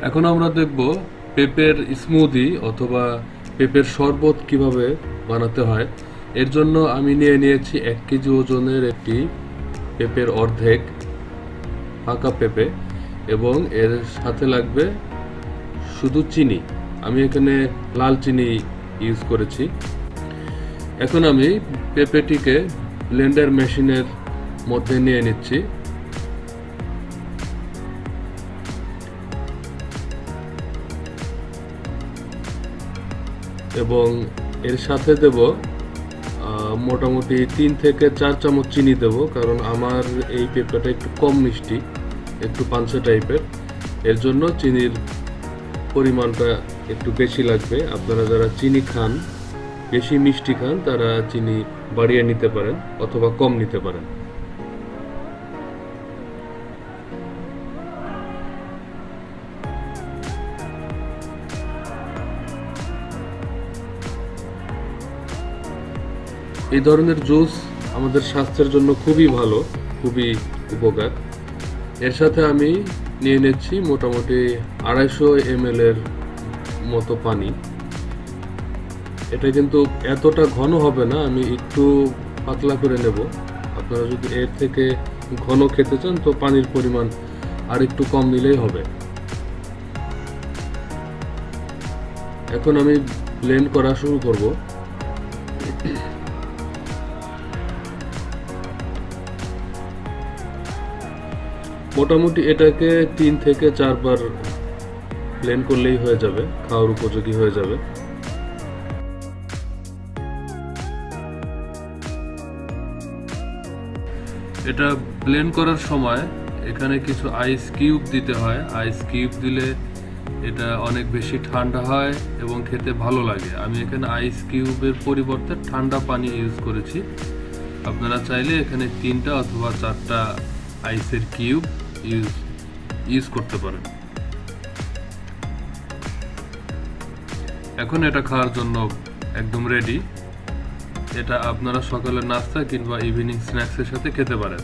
এখন আমরা দেখব পেঁপের স্মুদি অথবা পেঁপের শরবত কিভাবে বানাতে হয়। এর জন্য আমি নিয়ে নিয়েছি 1 কেজি ওজনের একটি পেঁপের অর্ধেক পাকা পেঁপে এবং এর সাথে লাগবে শুধু চিনি। আমি এখানে লাল চিনি ইউজ করেছি। এখন আমি পেঁপেটিকে ব্লেন্ডার মেশিনের মধ্যে নিয়ে নিচ্ছি। এবং এর সাথে দেব মোটামুটি 3 থেকে 4 চামচ চিনি দেব, কারণ আমার এই পেঁপেটা একটু কম মিষ্টি, একটু পানসে টাইপের। এর জন্য চিনির পরিমাণটা একটু বেশি লাগবে। আপনারা যারা চিনি খান, বেশি মিষ্টি খান, তারা চিনি বাড়িয়ে নিতে পারেন অথবা কম নিতে পারেন। এই ধরনের জুস আমাদের স্বাস্থ্যের জন্য খুবই ভালো, খুবই উপকার। এর সাথে আমি নিয়ে নিচ্ছি মোটামুটি 250 ml এর মতো পানি। এটা কিন্তু এতটা ঘন হবে না, আমি একটু পাতলা করে নেব। আপনারা যদি এর থেকে ঘন খেতে চান তো পানির পরিমাণ আর একটু কম নিলেই হবে। এখন আমি ব্লেন্ড করা শুরু করব। মোটামুটি এটাকে 3 থেকে 4 বার ব্লেন্ড করলেই হয়ে যাবে, খাওয়ার উপযোগী হয়ে যাবে। এটা ব্লেন্ড করার সময় এখানে কিছু আইস কিউব দিতে হয়। আইস কিউব দিলে এটা অনেক বেশি ঠান্ডা হয় এবং খেতে ভালো লাগে। আমি এখানে আইস কিউবের পরিবর্তে ঠান্ডা পানি ইউজ করেছি। আপনারা চাইলে এখানে 3টা অথবা 4টা আইসের কিউব ইউজ করতে পারেন। এখন এটা খাওয়ার জন্য একদম রেডি। এটা আপনারা সকালের নাস্তা কিংবা ইভিনিং স্ন্যাক্সের সাথে খেতে পারেন।